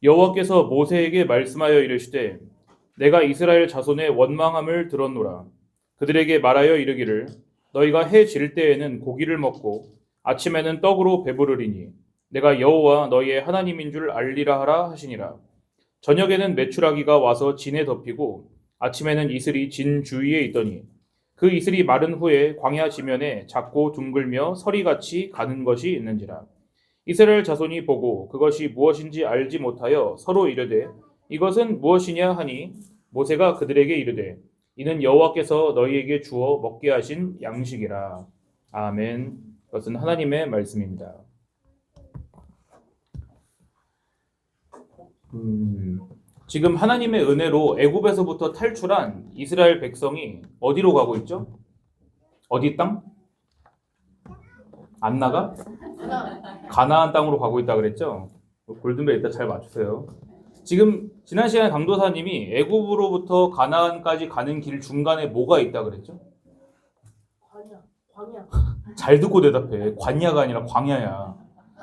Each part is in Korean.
여호와께서 모세에게 말씀하여 이르시되 내가 이스라엘 자손의 원망함을 들었노라. 그들에게 말하여 이르기를 너희가 해 질 때에는 고기를 먹고 아침에는 떡으로 배부르리니 내가 여호와 너희의 하나님인 줄 알리라 하라 하시니라. 저녁에는 메추라기가 와서 진에 덮이고 아침에는 이슬이 진 주위에 있더니 그 이슬이 마른 후에 광야 지면에 작고 둥글며 서리같이 가는 것이 있는지라. 이스라엘 자손이 보고 그것이 무엇인지 알지 못하여 서로 이르되 이것은 무엇이냐 하니 모세가 그들에게 이르되 이는 여호와께서 너희에게 주어 먹게 하신 양식이라. 아멘. 그것은 하나님의 말씀입니다. 지금 하나님의 은혜로 애굽에서부터 탈출한 이스라엘 백성이 어디로 가고 있죠? 어디 땅? 안 나가? 가나안 땅으로 가고 있다 그랬죠? 골든벨 이따 잘 맞추세요. 지금 지난 시간에 강도사님이 애굽으로부터 가나안까지 가는 길 중간에 뭐가 있다 그랬죠? 광야. 잘 듣고 대답해. 관야가 아니라 광야야.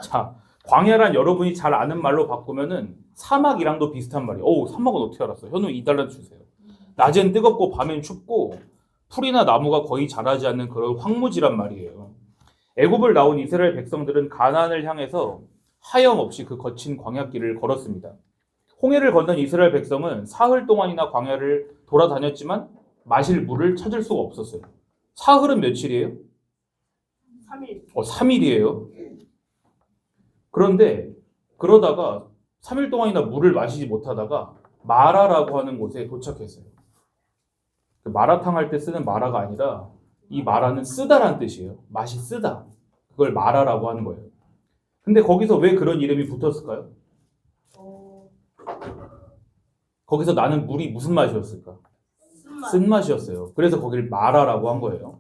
자, 광야란 여러분이 잘 아는 말로 바꾸면은 사막이랑도 비슷한 말이에요. 오, 사막은 어떻게 알았어? 현우 2달러 주세요. 낮엔 뜨겁고 밤엔 춥고 풀이나 나무가 거의 자라지 않는 그런 황무지란 말이에요. 애굽을 나온 이스라엘 백성들은 가나안을 향해서 하염없이 그 거친 광야길을 걸었습니다. 홍해를 건넌 이스라엘 백성은 사흘 동안이나 광야를 돌아다녔지만 마실 물을 찾을 수가 없었어요. 사흘은 며칠이에요? 3일. 3일이에요. 그런데 그러다가 3일 동안이나 물을 마시지 못하다가 마라라고 하는 곳에 도착했어요. 마라탕 할 때 쓰는 마라가 아니라 이 마라는 쓰다란 뜻이에요. 맛이 쓰다. 그걸 마라라고 하는 거예요. 근데 거기서 왜 그런 이름이 붙었을까요? 거기서 나는 물이 무슨 맛이었을까? 쓴맛이었어요. 그래서 거기를 마라라고 한 거예요.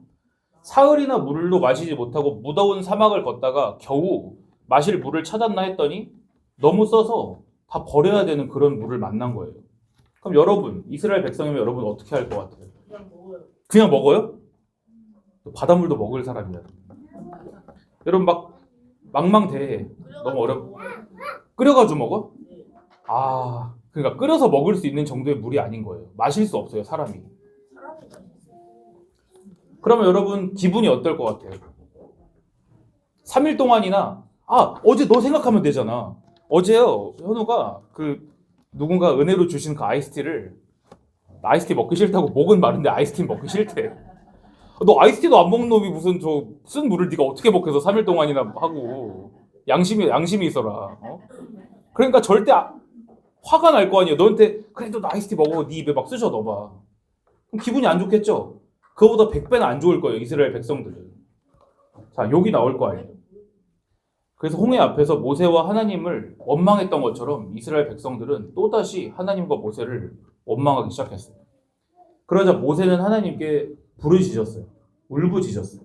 사흘이나 물도 마시지 못하고 무더운 사막을 걷다가 겨우 마실 물을 찾았나 했더니 너무 써서 다 버려야 되는 그런 물을 만난 거예요. 그럼 여러분, 이스라엘 백성이면 여러분 어떻게 할 것 같아요? 그냥 먹어요. 그냥 먹어요? 바닷물도 먹을 사람이야. 여러분 막 망망대해. 너무 어렵. 끓여가지고 먹어? 네. 아, 그러니까 끓여서 먹을 수 있는 정도의 물이 아닌 거예요. 마실 수 없어요, 사람이. 그러면 여러분 기분이 어떨 것 같아요? 3일 동안이나 어제 너 생각하면 되잖아. 어제요 현우가 누군가 은혜로 주신 그 아이스티를 아이스티 먹기 싫다고 목은 마른데 아이스티 먹기 싫대. 너 아이스티도 안 먹는 놈이 무슨 저 쓴 물을 네가 어떻게 먹겠어 3일 동안이나 하고 양심이 있어라. 그러니까 절대 화가 날 거 아니야. 너한테 그래도 나 아이스티 먹어 네 입에 막 쑤셔 넣어봐. 그럼 기분이 안 좋겠죠? 그거보다 100배는 안 좋을 거예요 이스라엘 백성들은. 자 욕이 나올 거 아니에요. 그래서 홍해 앞에서 모세와 하나님을 원망했던 것처럼 이스라엘 백성들은 또다시 하나님과 모세를 원망하기 시작했어요. 그러자 모세는 하나님께 부르짖었어요. 울부짖었어요.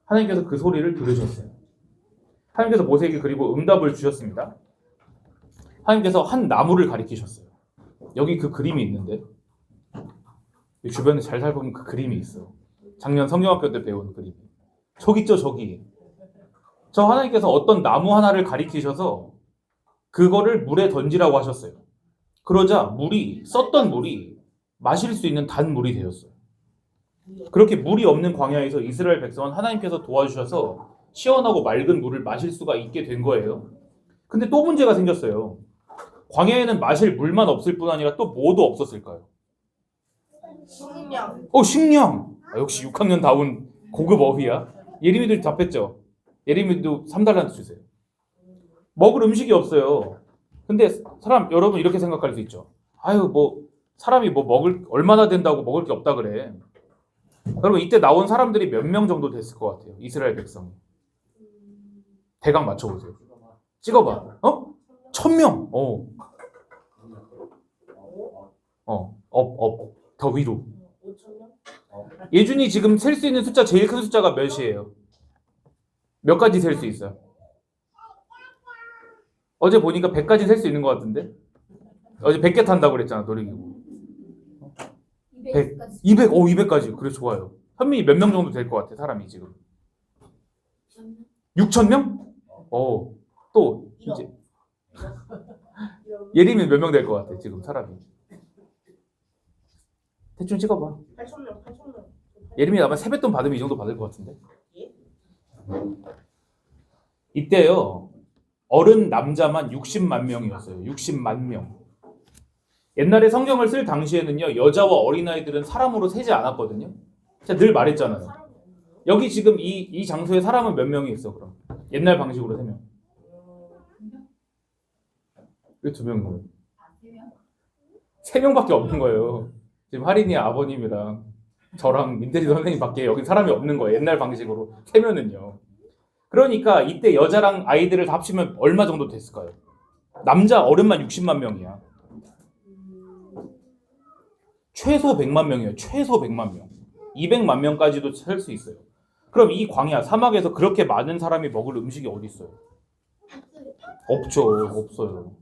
하나님께서 그 소리를 들으셨어요. 하나님께서 모세에게 그리고 응답을 주셨습니다. 하나님께서 한 나무를 가리키셨어요. 여기 그 그림이 있는데 주변에 잘 살펴보면 그 그림이 있어. 작년 성경학교 때 배운 그림. 저기 있죠 저기. 저 하나님께서 어떤 나무 하나를 가리키셔서 그거를 물에 던지라고 하셨어요. 그러자 썼던 물이 마실 수 있는 단 물이 되었어요. 그렇게 물이 없는 광야에서 이스라엘 백성은 하나님께서 도와주셔서 시원하고 맑은 물을 마실 수가 있게 된 거예요. 근데 또 문제가 생겼어요. 광야에는 마실 물만 없을 뿐 아니라 또 뭐도 없었을까요? 식량. 식량! 역시 6학년 다운 고급 어휘야. 예림이도 답했죠? 예림이도 3달란트 주세요. 먹을 음식이 없어요. 근데 여러분 이렇게 생각할 수 있죠. 사람이 얼마나 된다고 먹을 게 없다 그래. 여러분 이때 나온 사람들이 몇 명 정도 됐을 것 같아요? 이스라엘 백성이. 대강 맞춰보세요. 찍어봐. 1000명. 더 위로. 5,000명? 예준이 지금 셀 수 있는 숫자 제일 큰 숫자가 몇이에요? 몇 가지 셀 수 있어요? 어제 보니까 100까지 셀 수 있는 것 같은데? 어제 100개 탄다고 그랬잖아, 놀이기구. 100, 200, 200까지. 그래, 좋아요. 현민이 몇 명 정도 될 것 같아, 사람이 지금? 6,000명? 또, 이제. 예림이 몇 명 될 것 같아 지금 사람이? 대충 찍어봐. 8,000명, 8,000명. 예림이 아마 세뱃돈 받으면 이 정도 받을 것 같은데. 예? 이때요 어른 남자만 60만 명이었어요. 60만 명. 옛날에 성경을 쓸 당시에는요 여자와 어린아이들은 사람으로 세지 않았거든요. 제가 늘 말했잖아요. 사람이 없는데요? 여기 지금 이 장소에 사람은 몇 명이 있어 그럼? 옛날 방식으로 세면 왜 2명이에요? 3명밖에 없는 거예요. 지금 할인이 아버님이랑 저랑 민태리 선생님밖에 여기 사람이 없는 거예요. 옛날 방식으로 세면은요. 그러니까 이때 여자랑 아이들을 다 합치면 얼마 정도 됐을까요? 남자 어른만 60만 명이야. 최소 100만 명이에요. 최소 100만 명. 200만 명까지도 살 수 있어요. 그럼 이 광야 사막에서 그렇게 많은 사람이 먹을 음식이 어디 있어요? 없죠. 없어요.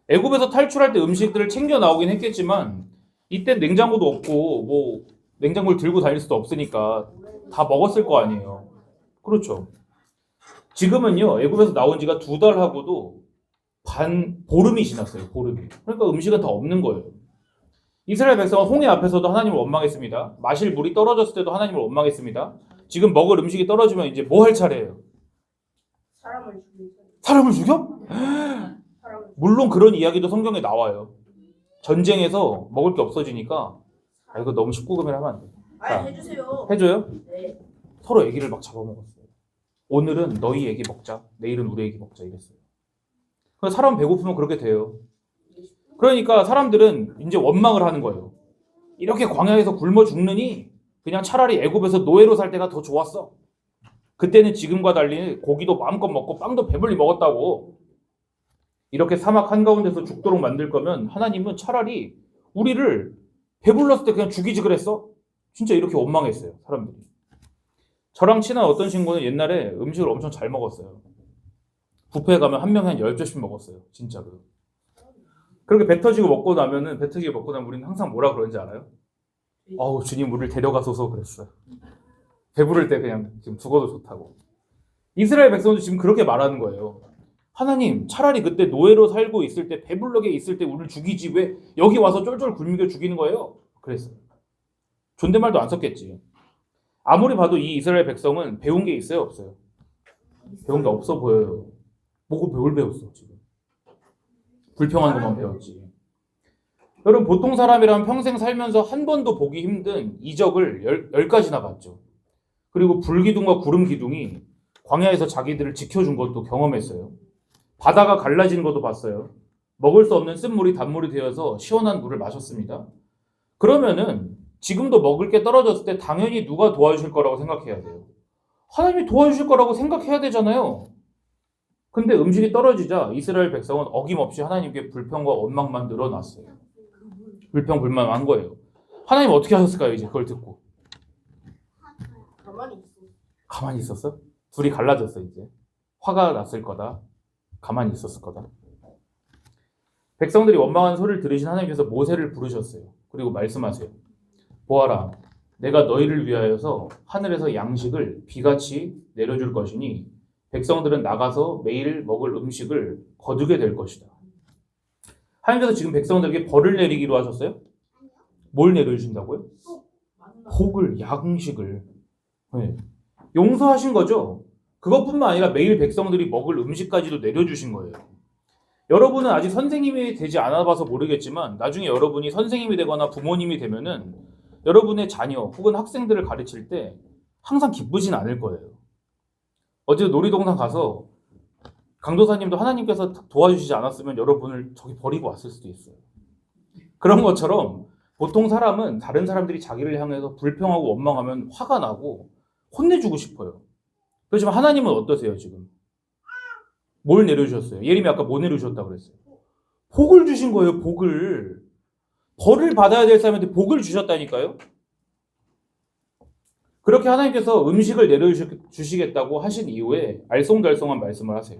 애굽에서 탈출할 때 음식들을 챙겨 나오긴 했겠지만 이때 냉장고도 없고 뭐 냉장고를 들고 다닐 수도 없으니까 다 먹었을 거 아니에요. 그렇죠. 지금은요 애굽에서 나온 지가 2달하고도 보름이 지났어요. 보름이. 그러니까 음식은 다 없는 거예요. 이스라엘 백성은 홍해 앞에서도 하나님을 원망했습니다. 마실 물이 떨어졌을 때도 하나님을 원망했습니다. 지금 먹을 음식이 떨어지면 이제 뭐 할 차례예요? 사람을 죽이죠. 사람을 죽여? 사람을 물론 그런 이야기도 성경에 나와요. 전쟁에서 먹을 게 없어지니까 이거 너무 19금이라 하면 안 돼. 자, 해주세요. 해줘요? 네. 서로 애기를 막 잡아먹었어요. 오늘은 너희 애기 먹자. 내일은 우리 애기 먹자 이랬어요. 그래서 사람 배고프면 그렇게 돼요. 그러니까 사람들은 이제 원망을 하는 거예요. 이렇게 광야에서 굶어 죽느니 그냥 차라리 애굽에서 노예로 살 때가 더 좋았어. 그때는 지금과 달리 고기도 마음껏 먹고 빵도 배불리 먹었다고. 이렇게 사막 한가운데서 죽도록 만들 거면 하나님은 차라리 우리를 배불렀을 때 그냥 죽이지 그랬어? 진짜 이렇게 원망했어요. 사람들이. 저랑 친한 어떤 친구는 옛날에 음식을 엄청 잘 먹었어요. 뷔페에 가면 한 명에 한 10접씩 먹었어요. 진짜로. 그렇게 배 터지고 먹고 나면은 배 터지고 먹고 나면 우리는 항상 뭐라 그러는지 알아요? 아우 주님 우리를 데려가소서 그랬어요. 배부를 때 그냥 지금 죽어도 좋다고. 이스라엘 백성도 지금 그렇게 말하는 거예요. 하나님 차라리 그때 노예로 살고 있을 때 배불러게 있을 때 우리를 죽이지 왜 여기 와서 쫄쫄 굶겨 죽이는 거예요? 그랬어요. 존댓말도 안 썼겠지. 아무리 봐도 이 이스라엘 백성은 배운 게 있어요 없어요? 배운 게 없어 보여요. 뭘 배웠어 지금? 불평한 것만 배웠지. 여러분 보통 사람이라면 평생 살면서 한 번도 보기 힘든 이적을 10가지나 봤죠. 그리고 불기둥과 구름기둥이 광야에서 자기들을 지켜준 것도 경험했어요. 바다가 갈라지는 것도 봤어요. 먹을 수 없는 쓴물이 단물이 되어서 시원한 물을 마셨습니다. 그러면은 지금도 먹을 게 떨어졌을 때 당연히 누가 도와주실 거라고 생각해야 돼요. 하나님이 도와주실 거라고 생각해야 되잖아요. 근데 음식이 떨어지자 이스라엘 백성은 어김없이 하나님께 불평과 원망만 늘어났어요. 불평불만한 거예요. 하나님 어떻게 하셨을까요? 이제 그걸 듣고 가만히 있어. 가만히 있었어? 둘이 갈라졌어 이제. 화가 났을 거다. 가만히 있었을 거다. 백성들이 원망한 소리를 들으신 하나님께서 모세를 부르셨어요. 그리고 말씀하세요. 보아라, 내가 너희를 위하여서 하늘에서 양식을 비같이 내려줄 것이니 백성들은 나가서 매일 먹을 음식을 거두게 될 것이다. 하나님께서 지금 백성들에게 벌을 내리기로 하셨어요? 뭘 내려주신다고요? 복을, 양식을. 네. 용서하신 거죠. 그것뿐만 아니라 매일 백성들이 먹을 음식까지도 내려주신 거예요. 여러분은 아직 선생님이 되지 않아 봐서 모르겠지만 나중에 여러분이 선생님이 되거나 부모님이 되면은 여러분의 자녀 혹은 학생들을 가르칠 때 항상 기쁘진 않을 거예요. 어제 놀이동산 가서 강도사님도 하나님께서 도와주시지 않았으면 여러분을 저기 버리고 왔을 수도 있어요. 그런 것처럼 보통 사람은 다른 사람들이 자기를 향해서 불평하고 원망하면 화가 나고 혼내주고 싶어요. 그렇지만 하나님은 어떠세요 지금? 뭘 내려주셨어요? 예림이 아까 뭐 내려주셨다고 그랬어요? 복을 주신 거예요. 복을. 벌을 받아야 될 사람한테 복을 주셨다니까요. 그렇게 하나님께서 음식을 내려주시겠다고 하신 이후에 알쏭달쏭한 말씀을 하세요.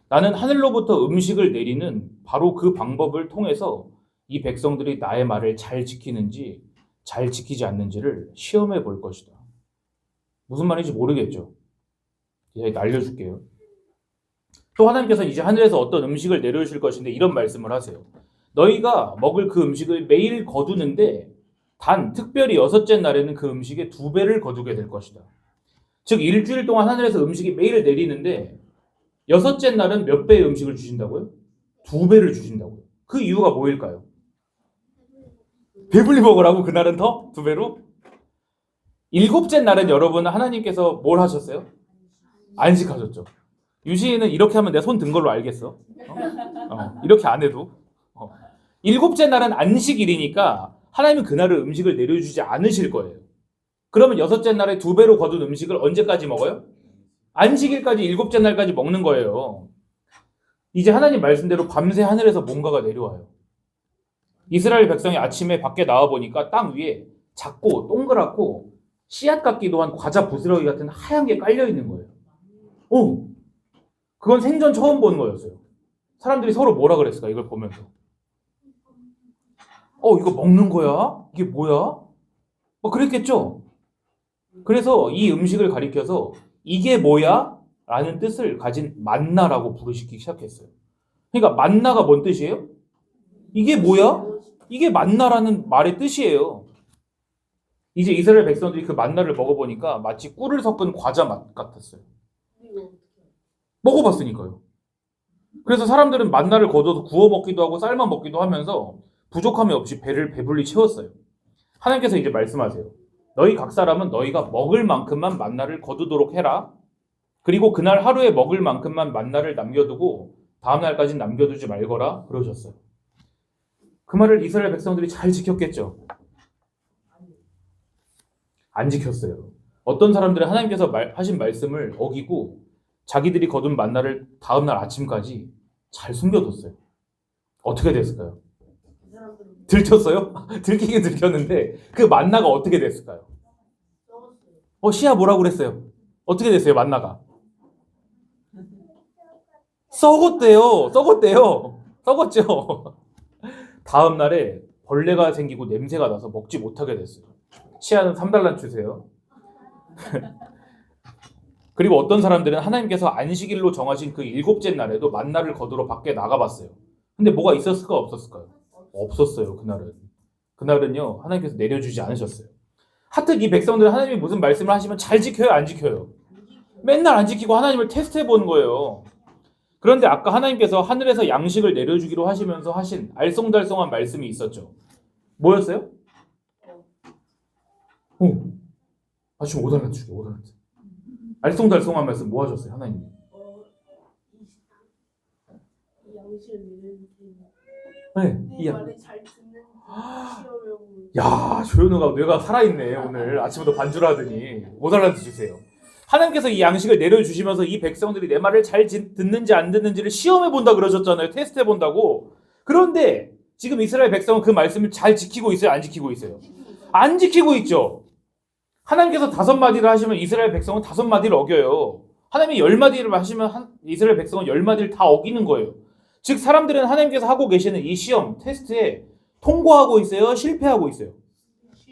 나는 하늘로부터 음식을 내리는 바로 그 방법을 통해서 이 백성들이 나의 말을 잘 지키는지 잘 지키지 않는지를 시험해 볼 것이다. 무슨 말인지 모르겠죠? 이제 알려줄게요. 또 하나님께서 이제 하늘에서 어떤 음식을 내려주실 것인데 이런 말씀을 하세요. 너희가 먹을 그 음식을 매일 거두는데 단 특별히 여섯째 날에는 그 음식의 2배를 거두게 될 것이다. 즉 일주일 동안 하늘에서 음식이 매일 내리는데 여섯째 날은 몇 배의 음식을 주신다고요? 2배를 주신다고요. 그 이유가 뭐일까요? 배불리 먹으라고 그날은 더? 2배로? 일곱째 날은 여러분 하나님께서 뭘 하셨어요? 안식하셨죠. 유시는 이렇게 하면 내가 손 든 걸로 알겠어. 이렇게 안 해도. 일곱째 날은 안식일이니까 하나님은 그날은 음식을 내려주지 않으실 거예요. 그러면 여섯째 날에 2배로 거둔 음식을 언제까지 먹어요? 안식일까지 일곱째 날까지 먹는 거예요. 이제 하나님 말씀대로 밤새 하늘에서 뭔가가 내려와요. 이스라엘 백성이 아침에 밖에 나와보니까 땅 위에 작고 동그랗고 씨앗 같기도 한 과자 부스러기 같은 하얀 게 깔려 있는 거예요. 그건 생전 처음 본 거였어요. 사람들이 서로 뭐라 그랬을까 이걸 보면서. 이거 먹는 거야? 이게 뭐야? 그랬겠죠. 그래서 이 음식을 가리켜서 이게 뭐야? 라는 뜻을 가진 만나라고 부르시기 시작했어요. 그러니까 만나가 뭔 뜻이에요? 이게 뭐야? 이게 만나라는 말의 뜻이에요. 이제 이스라엘 백성들이 그 만나를 먹어보니까 마치 꿀을 섞은 과자 맛 같았어요. 먹어봤으니까요. 그래서 사람들은 만나를 거둬서 구워 먹기도 하고 삶아 먹기도 하면서 부족함이 없이 배를 배불리 채웠어요. 하나님께서 이제 말씀하세요. 너희 각 사람은 너희가 먹을 만큼만 만나를 거두도록 해라. 그리고 그날 하루에 먹을 만큼만 만나를 남겨두고 다음 날까지는 남겨두지 말거라 그러셨어요. 그 말을 이스라엘 백성들이 잘 지켰겠죠? 안 지켰어요. 어떤 사람들은 하나님께서 하신 말씀을 어기고 자기들이 거둔 만나를 다음 날 아침까지 잘 숨겨뒀어요. 어떻게 됐을까요? 들켰어요? 들키긴 들켰는데 그 만나가 어떻게 됐을까요? 시야 뭐라고 그랬어요? 어떻게 됐어요 만나가? 썩었대요. 썩었죠. 다음 날에 벌레가 생기고 냄새가 나서 먹지 못하게 됐어요. 치아는 3달러 주세요. 그리고 어떤 사람들은 하나님께서 안식일로 정하신 그 일곱째 날에도 만나를 거두러 밖에 나가봤어요. 근데 뭐가 있었을까 없었을까요? 없었어요. 그날은요 하나님께서 내려주지 않으셨어요. 하여튼 이 백성들은 하나님이 무슨 말씀을 하시면 잘 지켜요 안 지켜요? 맨날 안 지키고 하나님을 테스트해 보는 거예요. 그런데 아까 하나님께서 하늘에서 양식을 내려주기로 하시면서 하신 알쏭달쏭한 말씀이 있었죠. 뭐였어요? 지금 5달러 주게 5달러. 알쏭달쏭한 말씀 뭐 하셨어요 하나님이? 양식을 내리는 네, 말을 잘 듣는 시험을. 야, 조현우가 뇌가 살아있네 오늘 아침부터 반주하더니 5달러 주세요. 하나님께서 이 양식을 내려주시면서 이 백성들이 내 말을 잘 듣는지 안 듣는지를 시험해본다 그러셨잖아요. 테스트해본다고. 그런데 지금 이스라엘 백성은 그 말씀을 잘 지키고 있어요? 안 지키고 있어요? 안 지키고 있죠. 하나님께서 5마디를 하시면 이스라엘 백성은 5마디를 어겨요. 하나님이 10마디를 하시면 이스라엘 백성은 10마디를 다 어기는 거예요. 즉 사람들은 하나님께서 하고 계시는 이 시험, 테스트에 통과하고 있어요? 실패하고 있어요?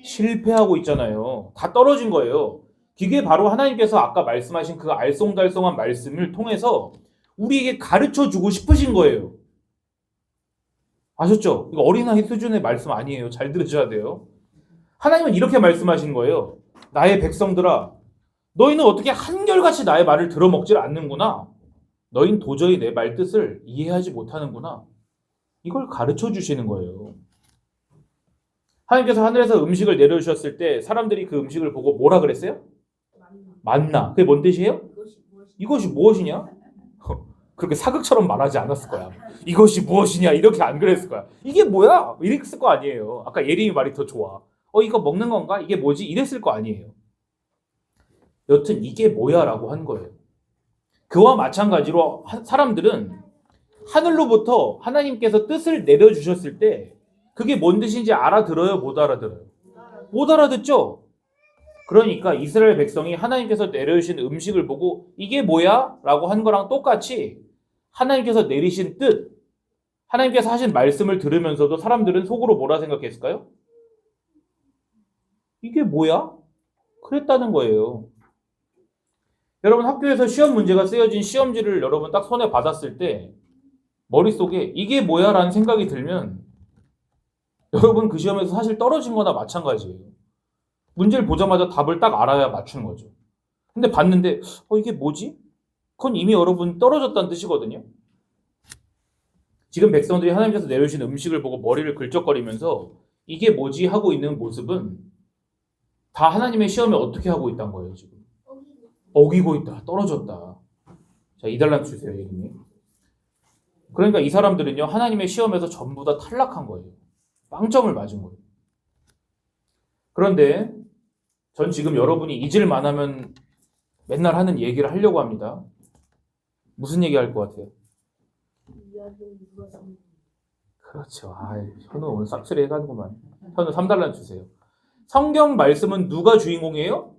실패하고 있잖아요. 다 떨어진 거예요. 그게 바로 하나님께서 아까 말씀하신 그 알쏭달쏭한 말씀을 통해서 우리에게 가르쳐주고 싶으신 거예요. 아셨죠? 이거 어린아이 수준의 말씀 아니에요. 잘 들으셔야 돼요. 하나님은 이렇게 말씀하신 거예요. 나의 백성들아, 너희는 어떻게 한결같이 나의 말을 들어먹질 않는구나. 너희는 도저히 내 말 뜻을 이해하지 못하는구나. 이걸 가르쳐 주시는 거예요. 하나님께서 하늘에서 음식을 내려주셨을 때 사람들이 그 음식을 보고 뭐라 그랬어요? 만나. 그게 뭔 뜻이에요? 이것이 무엇이냐? 그렇게 사극처럼 말하지 않았을 거야. 이것이 무엇이냐 이렇게 안 그랬을 거야. 이게 뭐야? 이랬을 거 아니에요. 아까 예림이 말이 더 좋아. 이거 먹는 건가? 이게 뭐지? 이랬을 거 아니에요. 여튼 이게 뭐야? 라고 한 거예요. 그와 마찬가지로 사람들은 하늘로부터 하나님께서 뜻을 내려주셨을 때 그게 뭔 뜻인지 알아들어요? 못 알아들어요? 못 알아듣죠? 그러니까 이스라엘 백성이 하나님께서 내려주신 음식을 보고 이게 뭐야? 라고 한 거랑 똑같이 하나님께서 내리신 뜻, 하나님께서 하신 말씀을 들으면서도 사람들은 속으로 뭐라 생각했을까요? 이게 뭐야? 그랬다는 거예요. 여러분 학교에서 시험 문제가 쓰여진 시험지를 여러분 딱 손에 받았을 때 머릿속에 이게 뭐야 라는 생각이 들면 여러분 그 시험에서 사실 떨어진 거나 마찬가지예요. 문제를 보자마자 답을 딱 알아야 맞추는 거죠. 근데 봤는데 이게 뭐지? 그건 이미 여러분 떨어졌다는 뜻이거든요. 지금 백성들이 하나님께서 내려주신 음식을 보고 머리를 긁적거리면서 이게 뭐지 하고 있는 모습은 다 하나님의 시험에 어떻게 하고 있다는 거예요. 지금 어기고 있다, 떨어졌다. 자, 2달란트 주세요, 예수님. 그러니까 이 사람들은요 하나님의 시험에서 전부 다 탈락한 거예요. 빵점을 맞은 거예요. 그런데 전 지금 여러분이 잊을만 하면 맨날 하는 얘기를 하려고 합니다. 무슨 얘기 할 것 같아요? 이야기는 누가 씁니까? 그렇죠. 현우 오늘 싹쓸이 해가는구만. 현우 3달러 주세요. 성경 말씀은 누가 주인공이에요?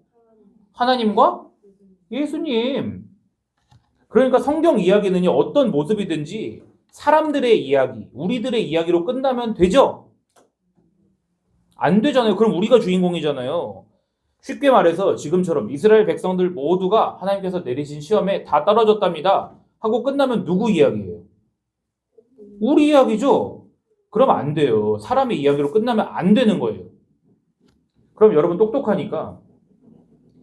하나님과 예수님. 그러니까 성경 이야기는요 어떤 모습이든지 사람들의 이야기, 우리들의 이야기로 끝나면 되죠? 안 되잖아요. 그럼 우리가 주인공이잖아요. 쉽게 말해서 지금처럼 이스라엘 백성들 모두가 하나님께서 내리신 시험에 다 떨어졌답니다 하고 끝나면 누구 이야기예요? 우리 이야기죠? 그럼 안 돼요. 사람의 이야기로 끝나면 안 되는 거예요. 그럼 여러분 똑똑하니까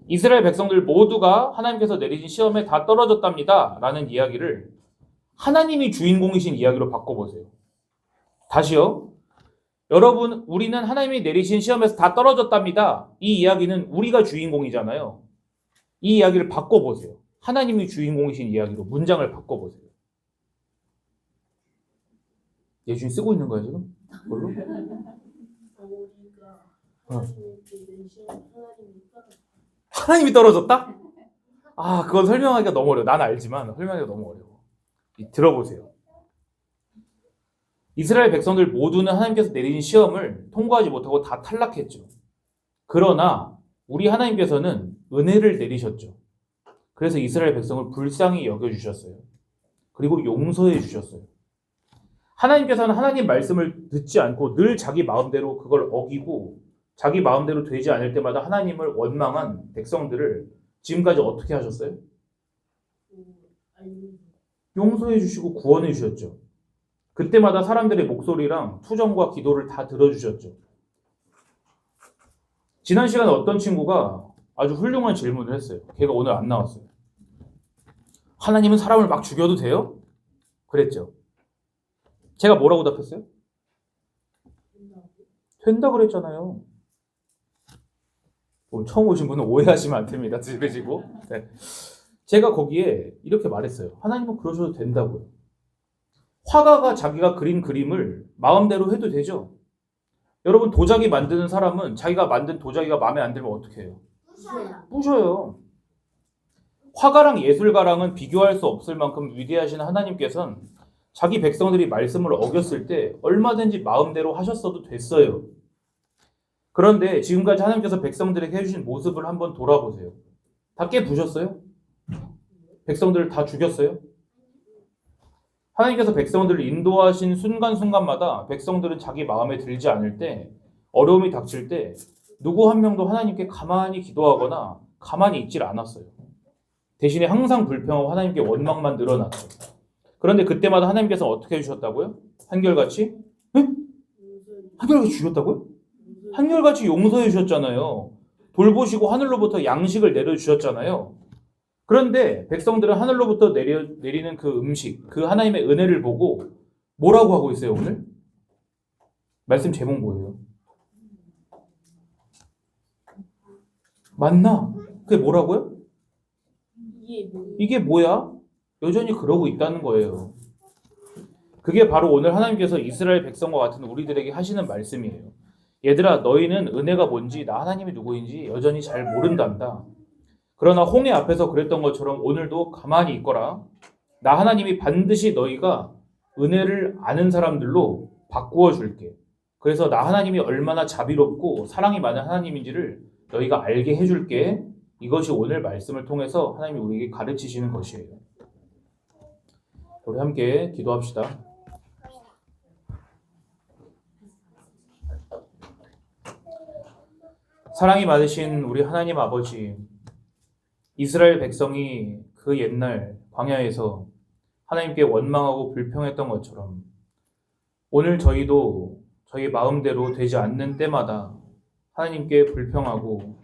이스라엘 백성들 모두가 하나님께서 내리신 시험에 다 떨어졌답니다 라는 이야기를 하나님이 주인공이신 이야기로 바꿔보세요. 다시요. 여러분, 우리는 하나님이 내리신 시험에서 다 떨어졌답니다. 이 이야기는 우리가 주인공이잖아요. 이 이야기를 바꿔보세요. 하나님이 주인공이신 이야기로 문장을 바꿔보세요. 예준이 쓰고 있는 거야 지금? 뭘로? 우리가 하나님께 내신 하나님이니까 하나님이 떨어졌다? 그건 설명하기가 너무 어려워. 난 알지만 설명하기가 너무 어려워. 들어보세요. 이스라엘 백성들 모두는 하나님께서 내린 시험을 통과하지 못하고 다 탈락했죠. 그러나 우리 하나님께서는 은혜를 내리셨죠. 그래서 이스라엘 백성을 불쌍히 여겨주셨어요. 그리고 용서해 주셨어요. 하나님께서는 하나님 말씀을 듣지 않고 늘 자기 마음대로 그걸 어기고 자기 마음대로 되지 않을 때마다 하나님을 원망한 백성들을 지금까지 어떻게 하셨어요? 용서해 주시고 구원해 주셨죠. 그때마다 사람들의 목소리랑 투정과 기도를 다 들어주셨죠. 지난 시간에 어떤 친구가 아주 훌륭한 질문을 했어요. 걔가 오늘 안 나왔어요. 하나님은 사람을 막 죽여도 돼요? 그랬죠. 제가 뭐라고 답했어요? 된다 그랬잖아요. 처음 오신 분은 오해하시면 안 됩니다. 지배지고. 네. 제가 거기에 이렇게 말했어요. 하나님은 그러셔도 된다고요. 화가가 자기가 그린 그림을 마음대로 해도 되죠. 여러분 도자기 만드는 사람은 자기가 만든 도자기가 마음에 안 들면 어떻게 해요? 부셔요. 화가랑 예술가랑은 비교할 수 없을 만큼 위대하신 하나님께서는 자기 백성들이 말씀을 어겼을 때 얼마든지 마음대로 하셨어도 됐어요. 그런데 지금까지 하나님께서 백성들에게 해주신 모습을 한번 돌아보세요. 다 깨부셨어요? 백성들을 다 죽였어요? 하나님께서 백성들을 인도하신 순간순간마다 백성들은 자기 마음에 들지 않을 때, 어려움이 닥칠 때 누구 한 명도 하나님께 가만히 기도하거나 가만히 있질 않았어요. 대신에 항상 불평하고 하나님께 원망만 늘어났죠. 그런데 그때마다 하나님께서 어떻게 해주셨다고요? 한결같이? 응? 한결같이 주셨다고요? 한결같이 용서해 주셨잖아요. 돌보시고 하늘로부터 양식을 내려주셨잖아요. 그런데 백성들은 하늘로부터 내리는 그 음식, 그 하나님의 은혜를 보고 뭐라고 하고 있어요, 오늘? 말씀 제목 뭐예요? 맞나? 그게 뭐라고요? 이게 뭐야? 여전히 그러고 있다는 거예요. 그게 바로 오늘 하나님께서 이스라엘 백성과 같은 우리들에게 하시는 말씀이에요. 얘들아, 너희는 은혜가 뭔지, 나 하나님이 누구인지 여전히 잘 모른단다. 그러나 홍해 앞에서 그랬던 것처럼 오늘도 가만히 있거라. 나 하나님이 반드시 너희가 은혜를 아는 사람들로 바꾸어 줄게. 그래서 나 하나님이 얼마나 자비롭고 사랑이 많은 하나님인지를 너희가 알게 해줄게. 이것이 오늘 말씀을 통해서 하나님이 우리에게 가르치시는 것이에요. 우리 함께 기도합시다. 사랑이 많으신 우리 하나님 아버지, 이스라엘 백성이 그 옛날 광야에서 하나님께 원망하고 불평했던 것처럼 오늘 저희도 저희 마음대로 되지 않는 때마다 하나님께 불평하고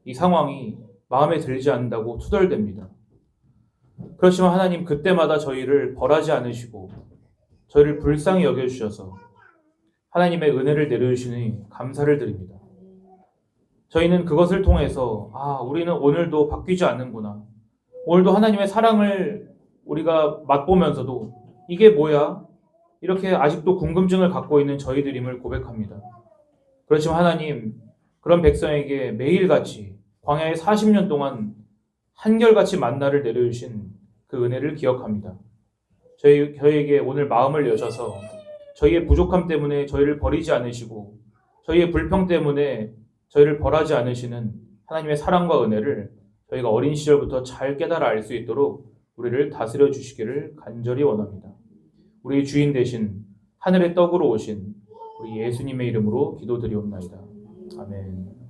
이 상황이 마음에 들지 않는다고 투덜댑니다. 그렇지만 하나님 그때마다 저희를 벌하지 않으시고 저희를 불쌍히 여겨주셔서 하나님의 은혜를 내려주시니 감사를 드립니다. 저희는 그것을 통해서 우리는 오늘도 바뀌지 않는구나. 오늘도 하나님의 사랑을 우리가 맛보면서도 이게 뭐야? 이렇게 아직도 궁금증을 갖고 있는 저희들임을 고백합니다. 그렇지만 하나님, 그런 백성에게 매일같이 광야에 40년 동안 한결같이 만나를 내려주신 그 은혜를 기억합니다. 저희에게 오늘 마음을 여셔서 저희의 부족함 때문에 저희를 버리지 않으시고 저희의 불평 때문에 저희를 벌하지 않으시는 하나님의 사랑과 은혜를 저희가 어린 시절부터 잘 깨달아 알 수 있도록 우리를 다스려 주시기를 간절히 원합니다. 우리 주인 되신 하늘의 떡으로 오신 우리 예수님의 이름으로 기도드리옵나이다. 아멘.